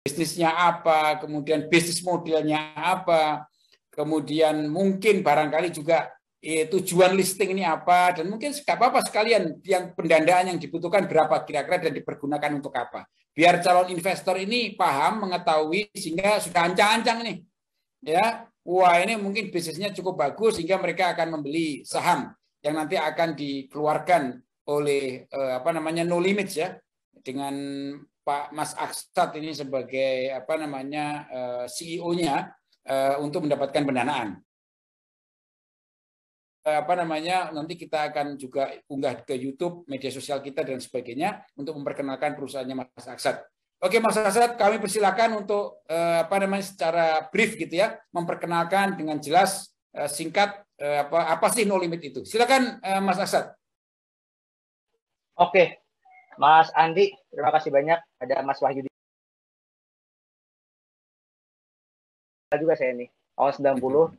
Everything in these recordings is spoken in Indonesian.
bisnisnya apa, kemudian bisnis modelnya apa, kemudian mungkin barangkali juga tujuan listing ini apa, dan mungkin nggak apa-apa sekalian yang pendandaan yang dibutuhkan berapa kira-kira dan dipergunakan untuk apa. Biar calon investor ini paham, mengetahui, sehingga sudah ancang-ancang nih, ya, wah ini mungkin bisnisnya cukup bagus sehingga mereka akan membeli saham yang nanti akan dikeluarkan oleh no limits ya, dengan Pak Mas Aksat ini sebagai CEO-nya untuk mendapatkan pendanaan. Nanti kita akan juga unggah ke YouTube, media sosial kita dan sebagainya untuk memperkenalkan perusahaannya Mas Aksat. Oke Mas Aksat, kami persilakan untuk secara brief gitu ya, memperkenalkan dengan jelas, singkat, apa sih no limit itu. Silakan Mas Aksat. Oke, Mas Andi, terima kasih banyak. Ada Mas Wahyu juga saya nih, tahun 90.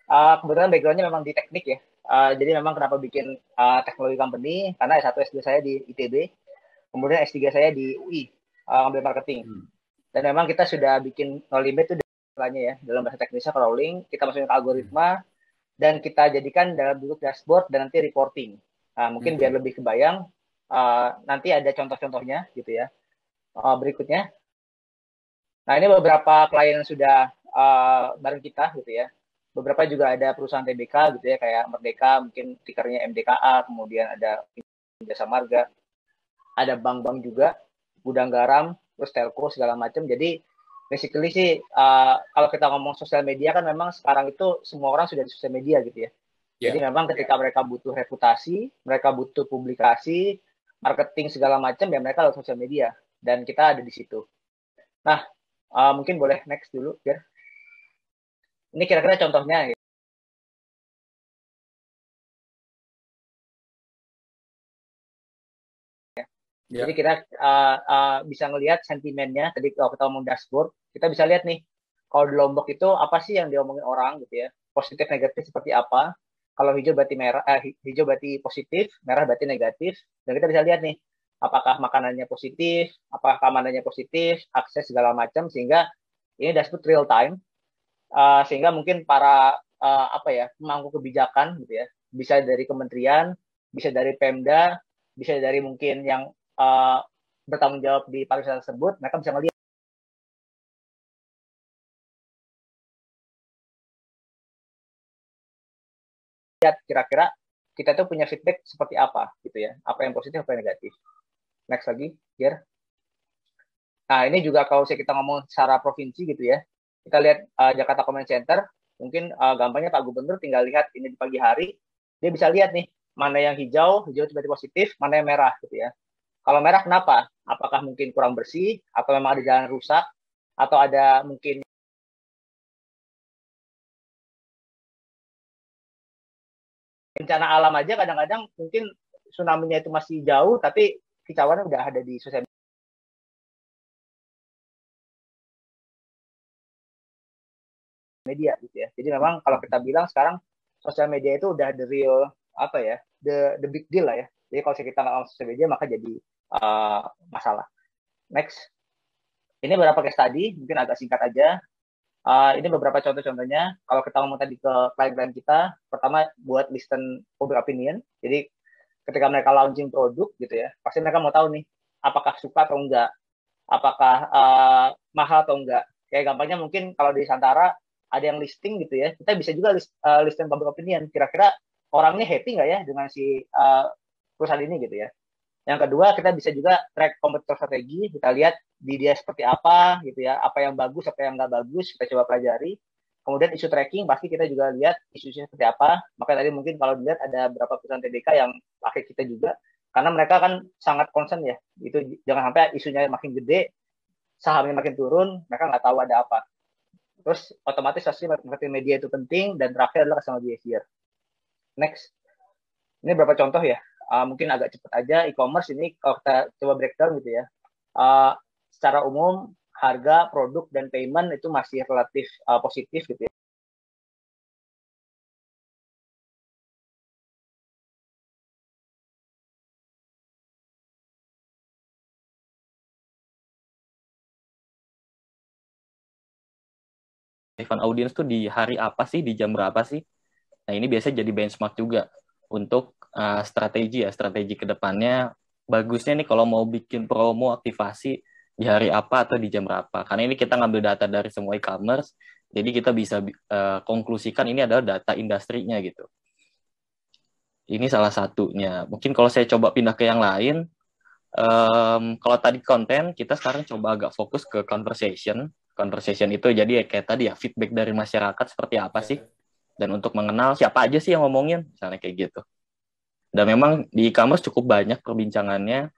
Kebetulan background-nya memang di teknik ya. Jadi memang kenapa bikin teknologi company, karena S1 S2 saya di ITB, kemudian S3 saya di UI, ngambil marketing. Dan memang kita sudah bikin no limit itu ya, dalam bahasa teknisnya crawling, kita masukin ke algoritma, dan kita jadikan dalam bentuk dashboard dan nanti reporting. Mungkin biar lebih kebayang, nanti ada contoh-contohnya gitu ya. Berikutnya. Nah, ini beberapa klien yang sudah bareng kita gitu ya. Beberapa juga ada perusahaan TBK gitu ya, kayak Merdeka, mungkin tikernya MDKA, kemudian ada Jasa Marga, ada bank-bank juga, gudang garam, terus telco segala macam. Jadi basically sih kalau kita ngomong sosial media kan memang sekarang itu semua orang sudah di sosial media gitu ya. Jadi memang ketika mereka butuh reputasi, mereka butuh publikasi, marketing segala macam, ya mereka lewat sosial media, dan kita ada di situ. Nah, mungkin boleh next dulu ya. Ini kira-kira contohnya ya. Jadi kita bisa ngelihat sentimennya. Tadi kalau kita ngomong dashboard, kita bisa lihat nih, kalau di Lombok itu apa sih yang diomongin orang gitu ya, positif negatif seperti apa. Kalau hijau berarti merah, hijau berarti positif, merah berarti negatif. Dan kita bisa lihat nih, apakah makanannya positif, apakah keamanannya positif, akses segala macam, sehingga ini dashboard real time, sehingga mungkin para pemangku kebijakan gitu ya, bisa dari kementerian, bisa dari Pemda, bisa dari mungkin yang bertanggung jawab di pariwisata tersebut, mereka bisa melihat kira-kira kita tuh punya feedback seperti apa gitu ya, apa yang positif, apa yang negatif. Next lagi, biar. Nah, ini juga kalau kita ngomong secara provinsi gitu ya, kita lihat Jakarta Command Center, mungkin gampangnya Pak Gubernur tinggal lihat ini di pagi hari, dia bisa lihat nih, mana yang hijau, hijau itu berarti positif, mana yang merah gitu ya. Kalau merah kenapa? Apakah mungkin kurang bersih, atau memang ada jalan rusak, atau ada mungkin bencana alam aja, kadang-kadang mungkin tsunami-nya itu masih jauh, tapi kicauannya udah ada di sosial media gitu ya. Jadi memang kalau kita bilang sekarang sosial media itu udah the real the big deal lah ya. Jadi kalau kita nggak ngomong sosial media maka jadi masalah. Next, ini beberapa case tadi, mungkin agak singkat aja. Ini beberapa contoh-contohnya. Kalau kita ngomong tadi ke klien-klien kita, pertama buat listen public opinion. Jadi ketika mereka launching produk gitu ya, pasti mereka mau tahu nih, apakah suka atau enggak, apakah mahal atau enggak. Kayak gampangnya mungkin kalau di Santara ada yang listing gitu ya, kita bisa juga listing public opinion. Kira-kira orangnya happy nggak ya dengan si perusahaan ini gitu ya. Yang kedua, kita bisa juga track kompetitor strategi, kita lihat di dia seperti apa gitu ya, apa yang bagus, apa yang nggak bagus, kita coba pelajari. Kemudian isu tracking, pasti kita juga lihat isu-isunya seperti apa. Maka tadi mungkin kalau dilihat ada beberapa perusahaan TBK yang pakai kita juga, karena mereka kan sangat concern ya, itu jangan sampai isunya makin gede, sahamnya makin turun, mereka nggak tahu ada apa. Terus otomatis pasti marketing media itu penting, dan terakhir adalah customer behavior. Next, ini beberapa contoh ya, mungkin agak cepat aja. E-commerce ini kalau kita coba breakdown gitu ya, secara umum harga, produk, dan payment itu masih relatif positif gitu ya. aktifan audiens tuh di hari apa sih, di jam berapa sih. Nah, ini biasanya jadi benchmark juga untuk strategi ke depannya. Bagusnya nih kalau mau bikin promo aktivasi di hari apa atau di jam berapa. Karena ini kita ngambil data dari semua e-commerce, jadi kita bisa konklusikan ini adalah data industrinya gitu. Ini salah satunya. Mungkin kalau saya coba pindah ke yang lain, kalau tadi konten, kita sekarang coba agak fokus ke conversation. Conversation itu jadi kayak tadi ya, feedback dari masyarakat seperti apa sih. Dan untuk mengenal siapa aja sih yang ngomongin, misalnya kayak gitu. Dan memang di e-commerce cukup banyak perbincangannya,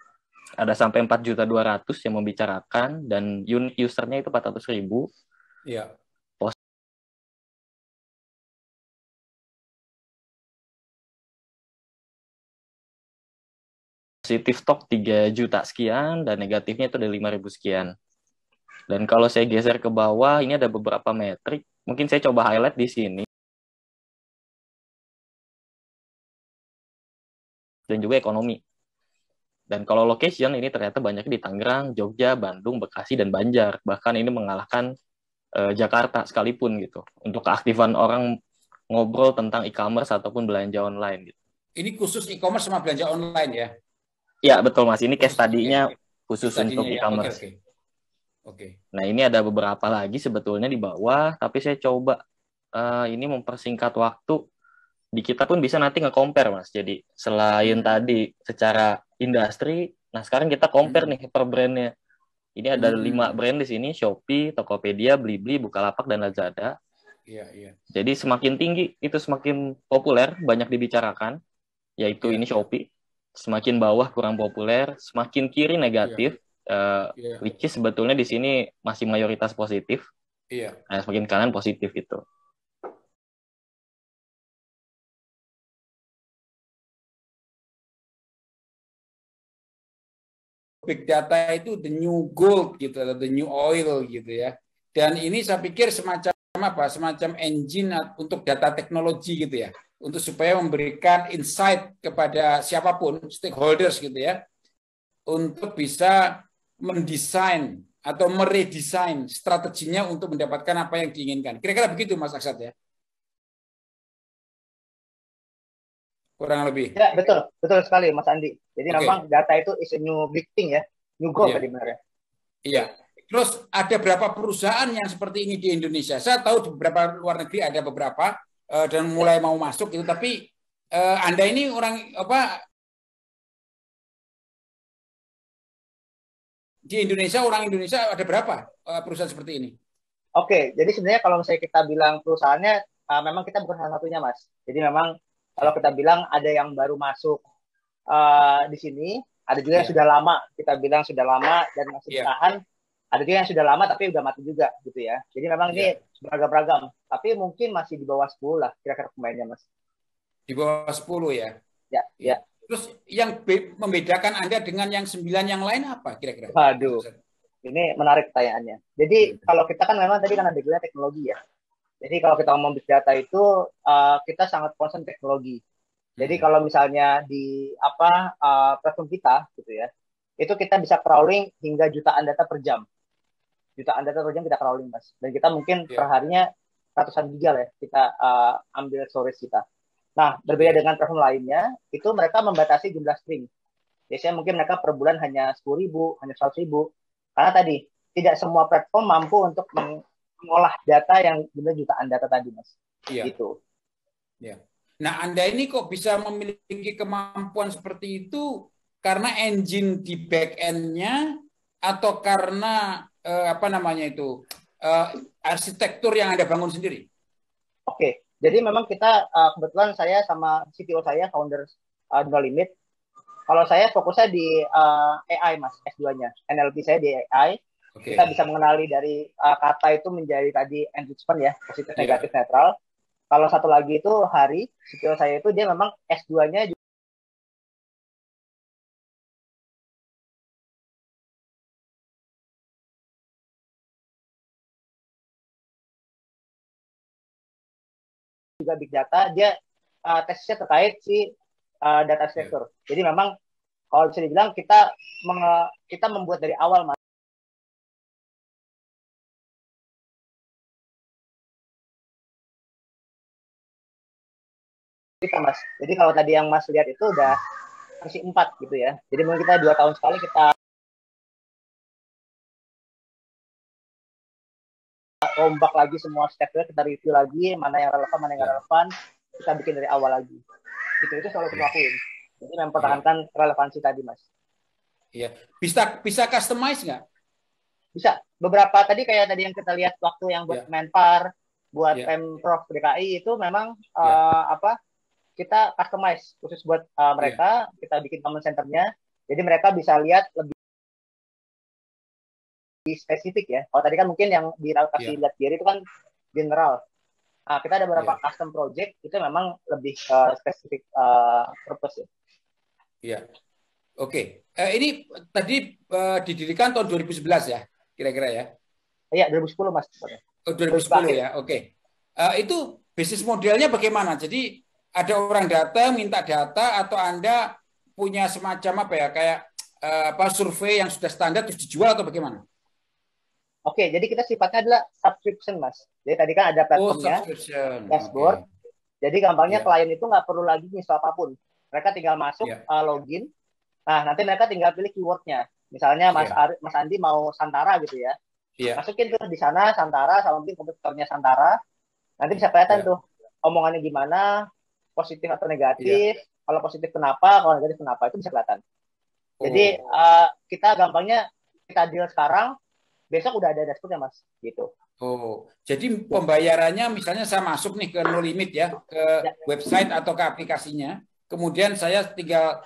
ada sampai 4.200.000 yang membicarakan, dan unique usernya itu 400.000. Iya. Positif talk 3 juta sekian, dan negatifnya itu ada 5.000 sekian. Dan kalau saya geser ke bawah, ini ada beberapa metrik. Mungkin saya coba highlight di sini. Dan juga ekonomi. Dan kalau location, ini ternyata banyak di Tangerang, Jogja, Bandung, Bekasi, dan Banjar. Bahkan ini mengalahkan Jakarta sekalipun gitu. Untuk keaktifan orang ngobrol tentang e-commerce ataupun belanja online gitu. Ini khusus e-commerce sama belanja online ya? Ya, betul Mas. Ini case study-nya khusus Case untuk study-nya ya. e-commerce. Oke. Nah, ini ada beberapa lagi sebetulnya di bawah, tapi saya coba ini mempersingkat waktu. Di kita pun bisa nanti nge-compare, Mas. Jadi, selain tadi secara industri, nah sekarang kita compare nih per brandnya. Ini ada 5 brand di sini, Shopee, Tokopedia, Blibli, Bukalapak, dan Lazada. Iya. Jadi semakin tinggi, itu semakin populer, banyak dibicarakan, yaitu ini Shopee. Semakin bawah kurang populer, semakin kiri negatif, which is sebetulnya di sini masih mayoritas positif. Iya. Nah, semakin kanan positif itu. Big data itu the new gold gitu, atau the new oil gitu ya. Dan ini saya pikir semacam apa? Semacam engine untuk data teknologi gitu ya, untuk supaya memberikan insight kepada siapapun stakeholders gitu ya, untuk bisa mendesain atau meredesain strateginya untuk mendapatkan apa yang diinginkan. Kira-kira begitu Mas Aksat ya? Kurang lebih. Ya, betul sekali Mas Andi. Jadi memang data itu is a new big thing ya, new goal tadi benar ya. Iya. Terus ada berapa perusahaan yang seperti ini di Indonesia? Saya tahu di beberapa luar negeri ada beberapa dan mulai mau masuk itu. Tapi Anda ini orang apa? Di Indonesia, orang Indonesia ada berapa perusahaan seperti ini? Oke, jadi sebenarnya kalau misalnya kita bilang perusahaannya, memang kita bukan salah satunya Mas. Jadi memang kalau kita bilang ada yang baru masuk di sini, ada juga yang sudah lama, kita bilang sudah lama dan masih bertahan. Ada juga yang sudah lama tapi udah mati juga gitu ya. Jadi memang ini beragam-ragam. Tapi mungkin masih di bawah 10 lah kira-kira pemainnya Mas. Di bawah 10 ya? Ya. Terus yang membedakan Anda dengan yang 9 yang lain apa kira-kira? Waduh, ini menarik pertanyaannya. Jadi kalau kita kan memang tadi kan ada background teknologi ya. Jadi kalau kita ngomong big data itu kita sangat concern teknologi. Jadi kalau misalnya di platform kita gitu ya, itu kita bisa crawling hingga jutaan data per jam. Jutaan data per jam kita crawling Mas. Dan kita mungkin perharinya ratusan giga lah ya kita ambil storage kita. Nah, berbeda dengan platform lainnya, itu mereka membatasi jumlah string. Biasanya mungkin mereka per bulan hanya 10.000, hanya 100.000. Karena tadi, tidak semua platform mampu untuk mengolah data yang benar jutaan data tadi, Mas. Iya. Gitu. Ya. Nah, Anda ini kok bisa memiliki kemampuan seperti itu karena engine di back-end-nya atau karena arsitektur yang Anda bangun sendiri? Oke. Jadi memang kita kebetulan saya sama CTO saya, founder No Limit. Kalau saya fokusnya di AI, Mas, S2-nya. NLP saya di AI. Kita bisa mengenali dari kata itu menjadi tadi enrichment ya, positif, negatif, netral. Kalau satu lagi itu Hari, CTO saya itu dia memang S2-nya juga big data, dia tesisnya terkait si data arsitektur. Jadi memang kalau bisa dibilang kita membuat dari awal Mas. kita Mas. Jadi kalau tadi yang Mas lihat itu udah versi 4 gitu ya. Jadi mungkin kita 2 tahun sekali kita rombak lagi semua stepnya, kita review lagi mana yang relevan, mana yang nggak relevan, kita bikin dari awal lagi. Itu selalu kita lakuin. Jadi mempertahankan relevansi tadi Mas. Iya. Bisa customize nggak? Bisa. Beberapa tadi kayak tadi yang kita lihat waktu yang buat Menpar, buat Pemprov DKI itu memang kita customize khusus buat mereka, kita bikin comment centernya, jadi mereka bisa lihat lebih spesifik ya. Kalau tadi kan mungkin yang kasih lihat diri itu kan general. Nah, kita ada beberapa custom project itu memang lebih spesifik purpose ya. Iya. Oke. Ini tadi didirikan tahun 2011 ya, kira-kira ya? Iya, 2010 Mas. Oh, 2010 ya. Oke. Itu bisnis modelnya bagaimana? Jadi ada orang datang minta data atau Anda punya semacam apa ya, kayak survei yang sudah standar terus dijual atau bagaimana? Oke, jadi kita sifatnya adalah subscription, Mas. Jadi tadi kan ada platformnya, dashboard. Jadi gampangnya klien itu nggak perlu lagi ngisi apapun. Mereka tinggal masuk, login. Nah, nanti mereka tinggal pilih keywordnya. Misalnya Mas Andi mau Santara gitu ya. Masukin tuh di sana Santara, sama mungkin komputernya Santara. Nanti bisa kelihatan tuh omongannya gimana, positif atau negatif. Kalau positif kenapa, kalau negatif kenapa, itu bisa kelihatan. Jadi kita gampangnya kita deal sekarang, besok udah ada dashboardnya Mas, gitu. Oh, jadi pembayarannya misalnya saya masuk nih ke No Limit ya, ke website atau ke aplikasinya, kemudian saya tinggal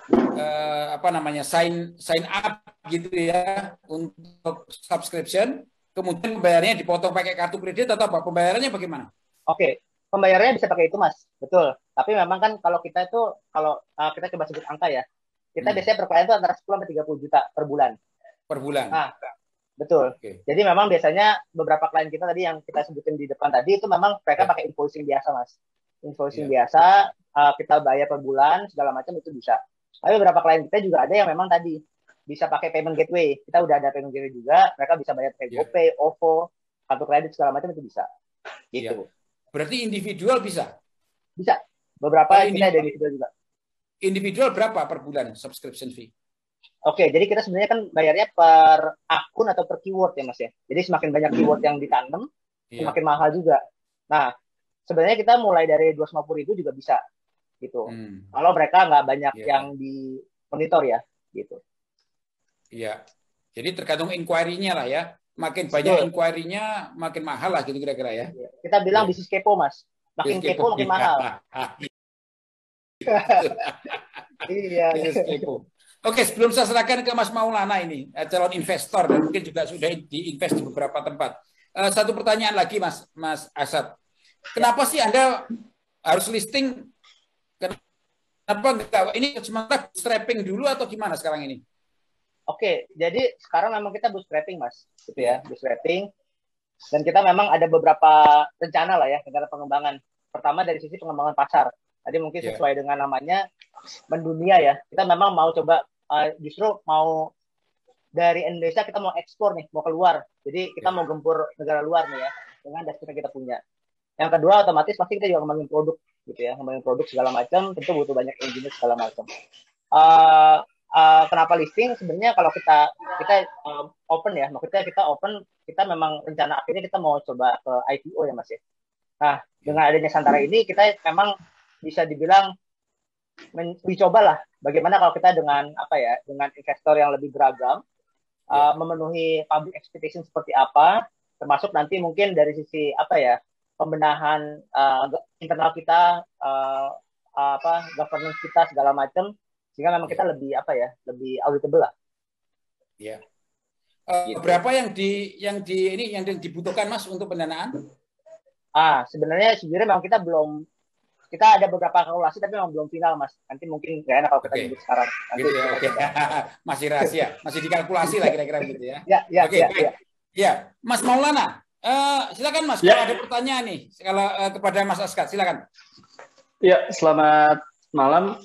sign up gitu ya untuk subscription, kemudian pembayarannya dipotong pakai kartu kredit atau apa? Pembayarannya bagaimana? Oke, pembayarannya bisa pakai itu Mas, betul. Tapi memang kan kalau kita itu kita coba sebut angka ya, kita biasanya per klien itu antara 10 sampai 30 juta per bulan. Per bulan. Nah, betul. Jadi memang biasanya beberapa klien kita tadi yang kita sebutin di depan tadi itu memang mereka pakai invoicing biasa Mas. Invoicing biasa, kita bayar per bulan segala macam itu bisa. Tapi beberapa klien kita juga ada yang memang tadi bisa pakai payment gateway. Kita udah ada payment gateway juga, mereka bisa bayar pakai GoPay, OVO, kartu kredit segala macam itu bisa. Gitu. Berarti individual bisa? Bisa. Beberapa kita ada individual juga. Individual berapa per bulan subscription fee? Oke, jadi kita sebenarnya kan bayarnya per akun atau per keyword ya Mas ya. Jadi semakin banyak keyword yang ditanam, semakin mahal juga. Nah, sebenarnya kita mulai dari 250.000 juga bisa gitu. Kalau mereka nggak banyak yang di monitor ya, gitu. Iya. Jadi tergantung inquiry-nya lah ya. Makin banyak inquiry-nya, makin mahal lah gitu kira-kira ya. Kita bilang bisnis kepo Mas. Makin kepo makin mahal. Iya. Bisnis kepo. Oke, sebelum saya serahkan ke Mas Maulana ini, calon investor dan mungkin juga sudah diinvest di beberapa tempat. Satu pertanyaan lagi, Mas Asad. Kenapa sih Anda harus listing? Kenapa enggak? Ini sementara bootstrapping dulu atau gimana sekarang ini? Oke, jadi sekarang memang kita bootstrapping, Mas. Gitu ya, bootstrapping. Dan kita memang ada beberapa rencana lah ya, rencana pengembangan. Pertama dari sisi pengembangan pasar. Tadi mungkin sesuai dengan namanya mendunia ya. Kita memang mau coba justru mau dari Indonesia kita mau ekspor nih, mau keluar. Jadi kita mau gempur negara luar nih ya dengan dashboard yang kita punya. Yang kedua otomatis pasti kita juga ngembangin produk gitu ya, ngembangin produk segala macam, tentu butuh banyak engineer segala macam. Kenapa listing? Sebenarnya kalau kita open ya, maksudnya kita open, kita memang rencana akhirnya kita mau coba ke IPO ya Mas ya. Nah, dengan adanya Santara ini kita memang bisa dibilang dicobalah bagaimana kalau kita dengan dengan investor yang lebih beragam, memenuhi public expectation seperti apa, termasuk nanti mungkin dari sisi pembenahan internal kita, governance kita segala macam, sehingga memang kita lebih lebih auditable lah. Ya. Berapa yang dibutuhkan Mas untuk pendanaan? Sebenarnya memang kita ada beberapa kalkulasi tapi memang belum final Mas. Nanti mungkin nggak enak kalau kita sebut sekarang. Nanti gitu ya, masih rahasia, masih dikalkulasi lah kira-kira begitu ya. Ya, Mas Maulana, silakan Mas. Kalau ada pertanyaan nih, kalau kepada Mas Askat, silakan. Ya, selamat malam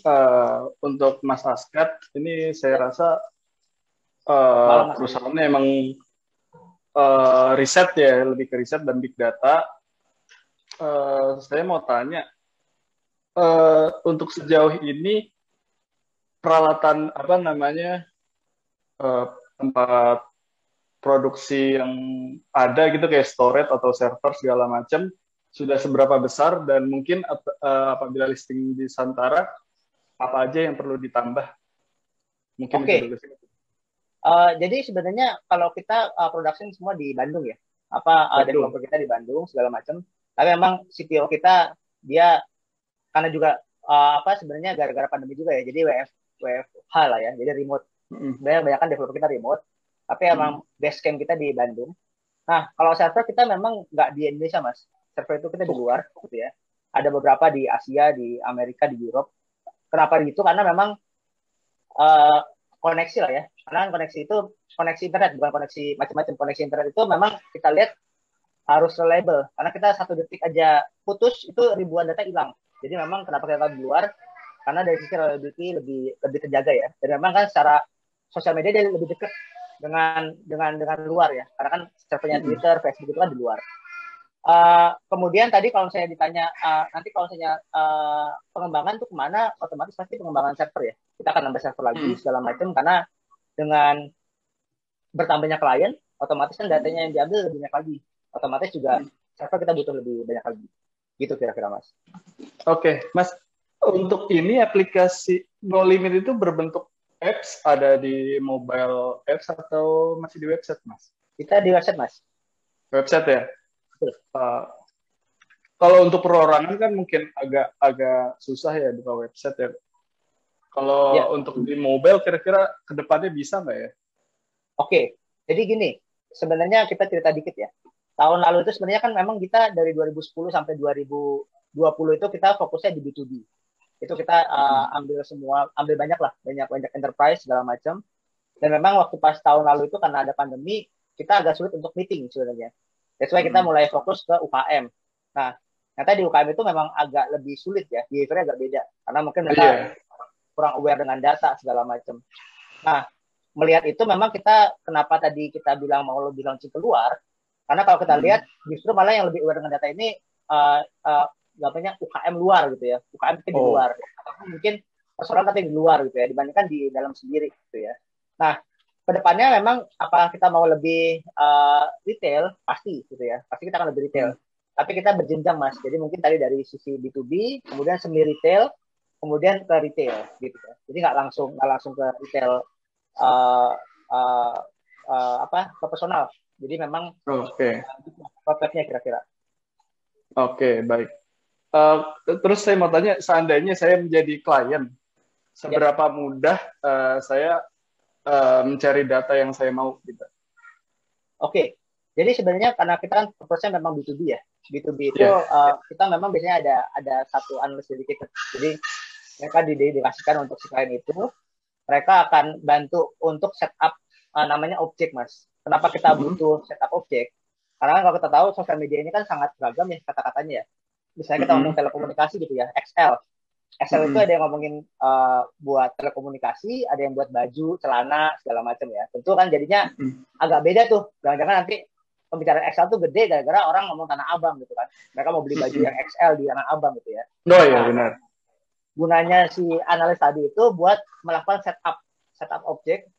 untuk Mas Askat. Ini saya rasa perusahaannya emang riset ya, lebih ke riset dan big data. Saya mau tanya, untuk sejauh ini peralatan apa namanya tempat produksi yang ada gitu kayak storage atau server segala macam sudah seberapa besar, dan mungkin apabila listing di Santara apa aja yang perlu ditambah? Mungkin Oke. itu dulu sih. Jadi sebenarnya kalau kita production semua di Bandung ya, developer kita di Bandung segala macam. Tapi memang CTO kita dia karena juga sebenarnya gara-gara pandemi juga ya, jadi WFH lah ya, jadi remote. Banyak developer kita remote, tapi emang base camp kita di Bandung. Nah, kalau server kita memang nggak di Indonesia, Mas. Server itu kita di luar, gitu ya. Ada beberapa di Asia, di Amerika, di Europe. Kenapa gitu? Karena memang koneksi lah ya. Karena koneksi itu koneksi internet, bukan koneksi macam-macam. Koneksi internet itu memang kita lihat harus reliable. Karena kita 1 detik aja putus, itu ribuan data hilang. Jadi memang kenapa kita di luar? Karena dari sisi reliability lebih terjaga ya. Dan memang kan secara sosial media dia lebih dekat dengan luar ya. Karena kan servernya Twitter, Facebook itu kan di luar. Kemudian tadi kalau saya ditanya nanti kalau saya pengembangan itu kemana, otomatis pasti pengembangan server ya. Kita akan nambah server lagi segala macam, karena dengan bertambahnya klien, otomatis kan datanya yang diambil lebih banyak lagi. Otomatis juga server kita butuh lebih banyak lagi. Gitu kira-kira, Mas. Oke, Mas. Untuk ini aplikasi No Limit itu berbentuk apps, ada di mobile apps atau masih di website, Mas? Kita di website, Mas. Website ya? Kalau untuk perorangan kan mungkin agak susah ya buka website ya. Kalau untuk di mobile kira-kira kedepannya bisa nggak ya? Oke, jadi gini, sebenarnya kita cerita dikit ya. Tahun lalu itu sebenarnya kan memang kita dari 2010 sampai 2020 itu kita fokusnya di B2B. Itu kita ambil banyak enterprise segala macam. Dan memang waktu pas tahun lalu itu karena ada pandemi, kita agak sulit untuk meeting sebenarnya. That's why kita mulai fokus ke UKM. Nah, ternyata di UKM itu memang agak lebih sulit ya, behavior-nya agak beda. Karena mungkin mereka kurang aware dengan data segala macam. Nah, melihat itu memang kita, kenapa tadi kita bilang mau lebih launching keluar, karena kalau kita lihat justru malah yang lebih aware dengan data ini UKM luar gitu ya, UKM di luar, atau mungkin personal tapi di luar gitu ya, dibandingkan di dalam sendiri gitu ya. Nah, kedepannya memang apakah kita mau lebih retail, pasti gitu ya, pasti kita akan lebih retail. Tapi kita berjenjang, Mas. Jadi mungkin tadi dari sisi B2B, kemudian semi retail, kemudian ke retail gitu ya. Jadi nggak langsung ke retail ke personal. Jadi memang prototipnya kira-kira. Oke, baik. Terus saya mau tanya, seandainya saya menjadi klien, seberapa mudah saya mencari data yang saya mau gitu? Oke. Jadi sebenarnya karena kita kan prosesnya memang B2B ya. B2B itu kita memang biasanya ada satu analis dedicated. Jadi mereka didedikasikan untuk si klien itu. Mereka akan bantu untuk setup namanya objek, Mas. Kenapa kita butuh setup objek? Karena kalau kita tahu sosial media ini kan sangat beragam ya kata-katanya ya. Misalnya kita ngomong telekomunikasi gitu ya, Excel itu ada yang ngomongin buat telekomunikasi, ada yang buat baju, celana, segala macam ya. Tentu kan jadinya agak beda tuh. Jangan-jangan nanti pembicaraan Excel tuh gede gara-gara orang ngomong Tanah Abang gitu kan. Mereka mau beli baju yang XL di Tanah Abang gitu ya. Oh iya, benar. Gunanya si analis tadi itu buat melakukan setup objek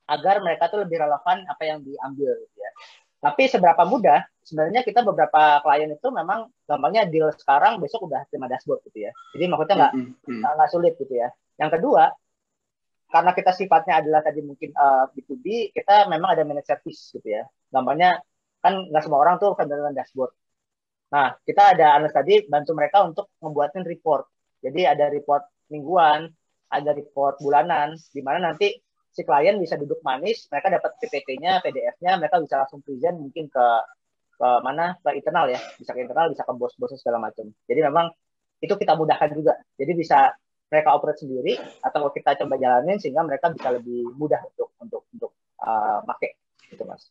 agar mereka tuh lebih relevan apa yang diambil gitu ya. Tapi seberapa mudah, sebenarnya kita beberapa klien itu memang gampangnya deal sekarang, besok udah terima dashboard gitu ya. Jadi maksudnya nggak sulit gitu ya. Yang kedua, karena kita sifatnya adalah tadi mungkin B2B, kita memang ada managed service gitu ya. Gampangnya kan nggak semua orang tuh dengan dashboard. Nah, kita ada analis tadi bantu mereka untuk membuatin report. Jadi ada report mingguan, ada report bulanan, di mana nanti si klien bisa duduk manis, mereka dapat PPT-nya, PDF-nya, mereka bisa langsung present mungkin ke internal ya, bisa ke internal, bisa ke bos-bosnya segala macam. Jadi memang itu kita mudahkan juga. Jadi bisa mereka operate sendiri atau kita coba jalanin sehingga mereka bisa lebih mudah untuk pakai gitu, Mas.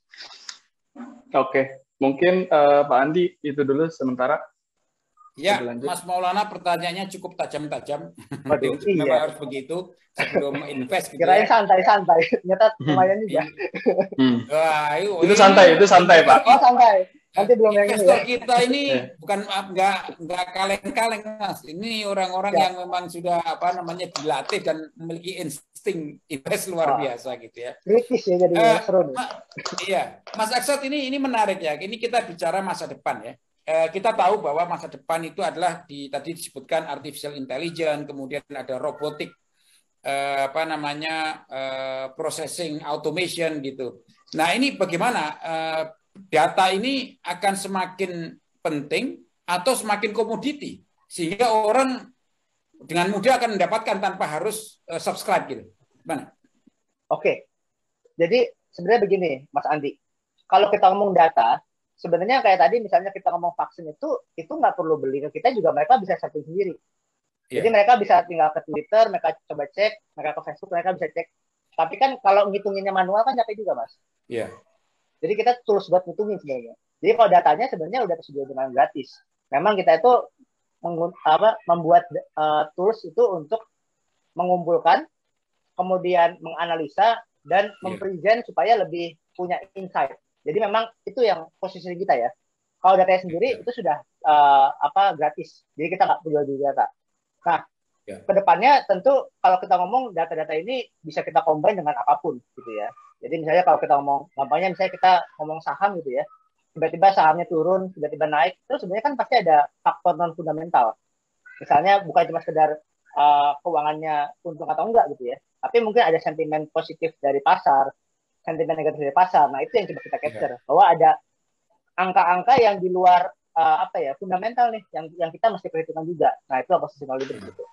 Oke, mungkin Pak Andi itu dulu sementara. Ya, Mas Maulana pertanyaannya cukup tajam-tajam. Iya. Memang harus begitu sebelum invest gitu. Kirain santai-santai, ternyata lumayan juga. Wah, itu santai Pak. Oh, santai. Nanti belum yang ini investor ya. kita ini bukan nggak kaleng-kaleng Mas. Ini orang-orang yang memang sudah dilatih dan memiliki insting invest luar biasa gitu ya. Kritis ya jadi seru nih. Iya, Mas Aksat ini menarik ya. Ini kita bicara masa depan ya. Kita tahu bahwa masa depan itu adalah tadi disebutkan artificial intelligence, kemudian ada robotik, processing automation gitu. Nah ini bagaimana data ini akan semakin penting atau semakin komoditi sehingga orang dengan mudah akan mendapatkan tanpa harus subscribe gitu. Gimana? Oke, jadi sebenarnya begini Mas Andi, kalau kita ngomong data, sebenarnya kayak tadi misalnya kita ngomong vaksin itu nggak perlu beli ke kita juga, mereka bisa setting sendiri. Jadi mereka bisa tinggal ke Twitter, mereka coba cek, mereka ke Facebook, mereka bisa cek. Tapi kan kalau ngitunginnya manual kan capek juga, Mas. Iya. Jadi kita tools buat ngitungin sebenarnya. Jadi kalau datanya sebenarnya udah tersedia dengan gratis. Memang kita itu membuat tools itu untuk mengumpulkan, kemudian menganalisa, dan mempresent supaya lebih punya insight. Jadi memang itu yang posisi kita ya. Kalau datanya sendiri itu sudah gratis. Jadi kita nggak perlu jual data. Nah, kedepannya tentu kalau kita ngomong data-data ini bisa kita combine dengan apapun gitu ya. Jadi misalnya kalau kita ngomong, gampangnya misalnya kita ngomong saham gitu ya, tiba-tiba sahamnya turun, tiba-tiba naik, itu sebenarnya kan pasti ada faktor non fundamental. Misalnya bukan cuma sekedar keuangannya untung atau enggak gitu ya, tapi mungkin ada sentimen positif dari pasar, sentimen negatif dari pasar. Nah itu yang coba kita capture, bahwa ada angka-angka yang di luar fundamental nih, yang kita mesti perhitungkan juga. Nah itu positional leverage gitu.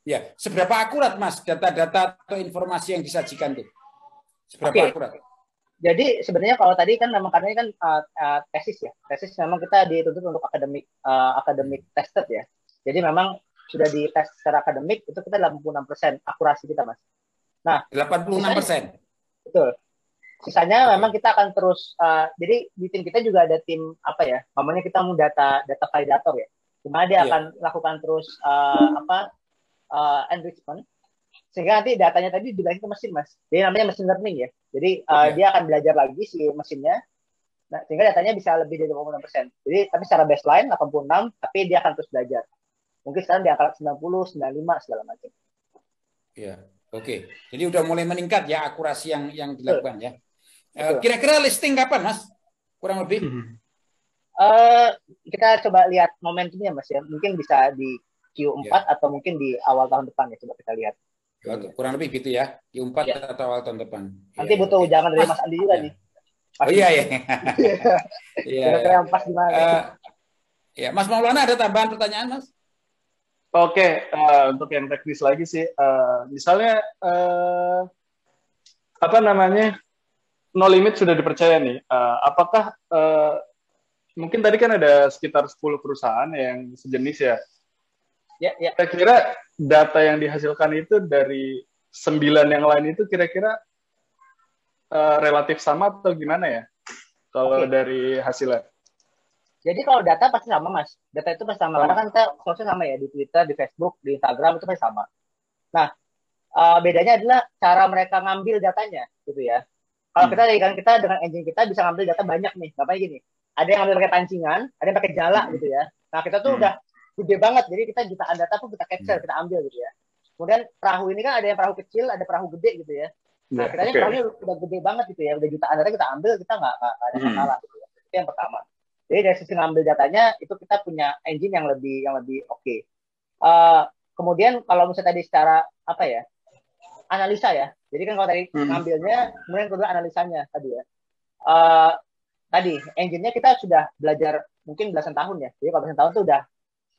Ya, seberapa akurat Mas data-data atau informasi yang disajikan itu? Seberapa akurat? Jadi sebenarnya kalau tadi kan memang karena ini kan tesis ya. Tesis memang kita dituntut untuk akademik tested ya. Jadi memang sudah dites secara akademik itu kita 86% akurasi kita, Mas. Nah, 86%. Betul. Sisanya memang kita akan terus jadi di tim kita juga ada tim namanya kita mau data validator ya. Dimana dia akan lakukan terus enrichment sehingga nanti datanya tadi dibagi ke mesin, Mas. Jadi namanya machine learning ya. Jadi dia akan belajar lagi si mesinnya. Nah, sehingga datanya bisa lebih dari 86%. Jadi tapi secara baseline 86, tapi dia akan terus belajar. Mungkin sekarang di angka 90, 95 segala macam. Iya, oke. Jadi udah mulai meningkat ya akurasi yang dilakukan ya. Kira-kira listing kapan, Mas? Kurang lebih? Kita coba lihat momentumnya, Mas ya. Mungkin bisa di Q4 atau mungkin di awal tahun depan ya. Coba kita lihat. Kurang lebih gitu ya. Q4 atau awal tahun depan. Nanti butuh ujangan dari Mas Andi juga nih. Oh iya ya. Kira-kira yang pas gimana? Ya, Mas Maulana ada tambahan pertanyaan, Mas? Oke, untuk yang teknis lagi sih, misalnya no limit sudah dipercaya nih. Apakah mungkin tadi kan ada sekitar 10 perusahaan yang sejenis ya? Ya. Kira-kira data yang dihasilkan itu dari 9 yang lain itu kira-kira relatif sama atau gimana ya? Kalau dari hasilnya? Jadi kalau data pasti sama, Mas. Data itu pasti sama. Karena kan kita source-nya sama ya. Di Twitter, di Facebook, di Instagram itu pasti sama. Nah, bedanya adalah cara mereka ngambil datanya, gitu ya. Kalau kita dengan engine kita bisa ngambil data banyak nih. Gampangnya gini. Ada yang ngambil pakai pancingan, ada yang pakai jala gitu ya. Nah, kita tuh udah gede banget. Jadi kita jutaan data pun kita capture, kita ambil gitu ya. Kemudian perahu ini kan ada yang perahu kecil, ada perahu gede gitu ya. Nah, kita perahunya udah gede banget gitu ya. Udah jutaan data kita ambil, kita nggak ada masalah gitu ya. Itu yang pertama. Jadi dari sisi ngambil datanya itu kita punya engine yang lebih oke. Kemudian kalau misalnya tadi secara analisa ya. Jadi kan kalau tadi ngambilnya, kemudian kedua analisanya tadi ya. Tadi engine-nya kita sudah belajar mungkin belasan tahun ya. Jadi kalau belasan tahun tuh udah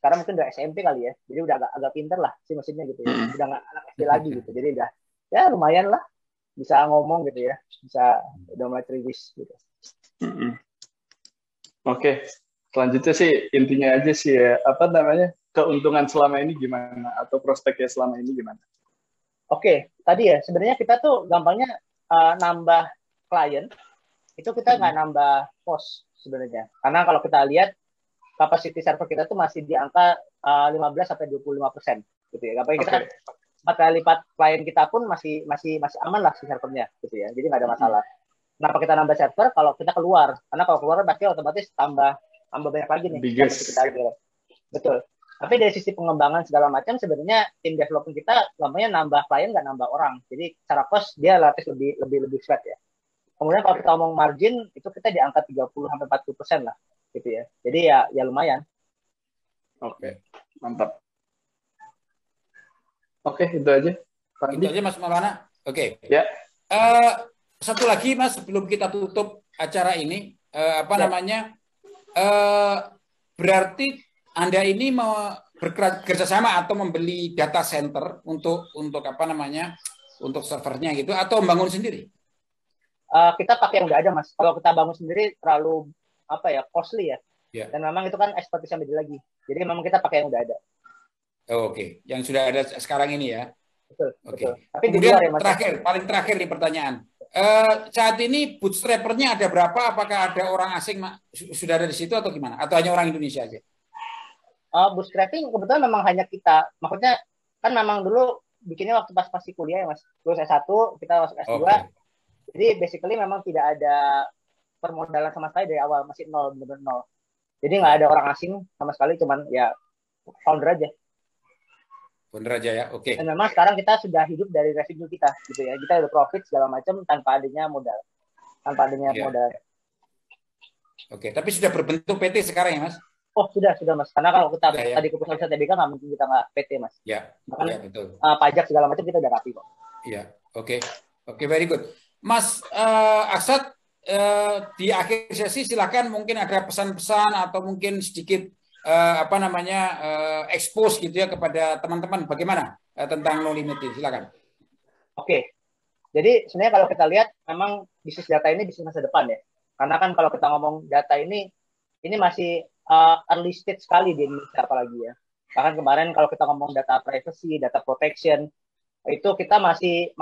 sekarang mungkin udah SMP kali ya. Jadi udah agak pinter lah si mesinnya gitu ya. Udah nggak anak SD lagi gitu. Jadi udah ya lumayan lah bisa ngomong gitu ya. Bisa udah mulai kritis gitu. Oke, selanjutnya sih intinya aja sih ya, keuntungan selama ini gimana atau prospeknya selama ini gimana? Oke, tadi ya sebenarnya kita tuh gampangnya nambah klien itu kita nggak nambah cost sebenarnya, karena kalau kita lihat capacity server kita tuh masih di angka 15-25% gitu ya. Gampangnya kita 4 kali lipat klien kita pun masih aman lah si servernya gitu ya, jadi nggak ada masalah. Kenapa kita nambah server? Kalau kita keluar, karena kalau keluar pasti otomatis tambah banyak lagi nih. Betul. Tapi dari sisi pengembangan segala macam, sebenarnya tim development kita lamanya nambah klien nggak nambah orang. Jadi secara cost dia relatif lebih flat ya. Kemudian kalau kita ngomong margin, itu kita di angka 30-40% lah, gitu ya. Jadi ya lumayan. Oke, mantap. Oke, itu aja. Itu aja Mas Maulana. Oke. Ya. Satu lagi Mas, sebelum kita tutup acara ini, berarti Anda ini mau bekerja sama atau membeli data center untuk untuk servernya gitu, atau membangun sendiri? Kita pakai yang udah ada Mas. Kalau kita bangun sendiri terlalu costly ya. Yeah. Dan memang itu kan expertise yang beda lagi. Jadi memang kita pakai yang udah ada. Oke. Yang sudah ada sekarang ini ya. Betul. Oke. Tapi kemudian paling terakhir nih pertanyaan. Saat ini bootstrapper-nya ada berapa? Apakah ada orang asing sudah ada di situ atau gimana? Atau hanya orang Indonesia aja? Bootstrapping kebetulan memang hanya kita. Maksudnya kan memang dulu bikinnya waktu pas masih kuliah ya Mas. Lulus S1, kita masuk S2. Okay. Jadi basically memang tidak ada permodalan sama sekali dari awal, masih nol, benar-benar nol. Jadi nggak ada orang asing sama sekali, cuman ya founder aja. Founder aja ya, oke. Dan memang sekarang kita sudah hidup dari revenue kita, gitu ya. Kita udah profit segala macam tanpa adanya modal, modal. Oke, tapi sudah berbentuk PT sekarang ya Mas? Oh sudah Mas. Karena kalau kita tadi keputusan TBK nggak mungkin kita nggak PT Mas. Ya. Bahkan betul. Pajak segala macam kita udah rapi kok. Iya, oke, very good. Mas Aksad, di akhir sesi silakan mungkin ada pesan-pesan atau mungkin sedikit expose gitu ya kepada teman-teman bagaimana tentang No Limit ini, silakan. Oke. Jadi sebenarnya kalau kita lihat memang bisnis data ini bisnis masa depan ya. Karena kan kalau kita ngomong data ini masih early stage sekali di Indonesia apalagi ya. Bahkan kemarin kalau kita ngomong data privacy, data protection, itu kita masih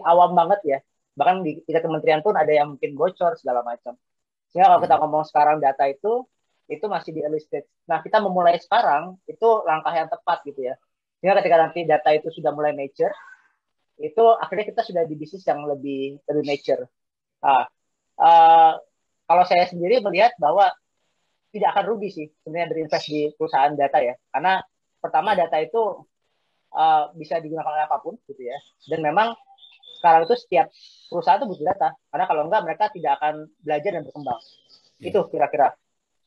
awam banget ya. Bahkan di tingkat kementerian pun ada yang mungkin bocor segala macam. Sehingga kalau kita ngomong sekarang data itu masih di early stage. Nah, kita memulai sekarang itu langkah yang tepat gitu ya. Sehingga ketika nanti data itu sudah mulai mature, itu akhirnya kita sudah di bisnis yang lebih mature. Nah, kalau saya sendiri melihat bahwa tidak akan rugi sih sebenarnya berinvest di perusahaan data ya. Karena pertama data itu bisa digunakan oleh apapun gitu ya. Dan memang sekarang itu setiap perusahaan itu butuh data. Karena kalau enggak mereka tidak akan belajar dan berkembang. Itu kira-kira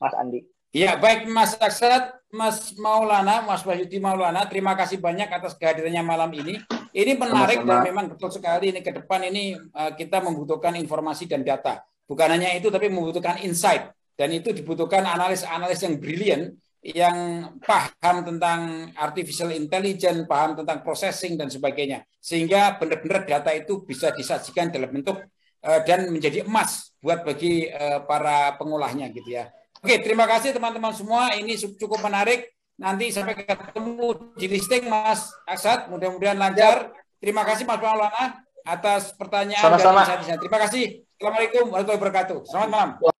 Mas Andi. Iya, baik Mas Aksad, Mas Maulana, Mas Wahyudi Maulana, terima kasih banyak atas kehadirannya malam ini. Ini menarik dan memang betul sekali ini ke depan ini kita membutuhkan informasi dan data. Bukan hanya itu tapi membutuhkan insight, dan itu dibutuhkan analis-analis yang brilian yang paham tentang artificial intelligence, paham tentang processing dan sebagainya, sehingga benar-benar data itu bisa disajikan dalam bentuk dan menjadi emas buat bagi para pengolahnya gitu ya. Oke, terima kasih teman-teman semua, ini cukup menarik. Nanti sampai ketemu di listing Mas Aksad, mudah-mudahan lancar. Terima kasih Mas Maulana atas pertanyaan. Sama-sama. Dan terima kasih. Assalamualaikum warahmatullahi wabarakatuh. Selamat malam.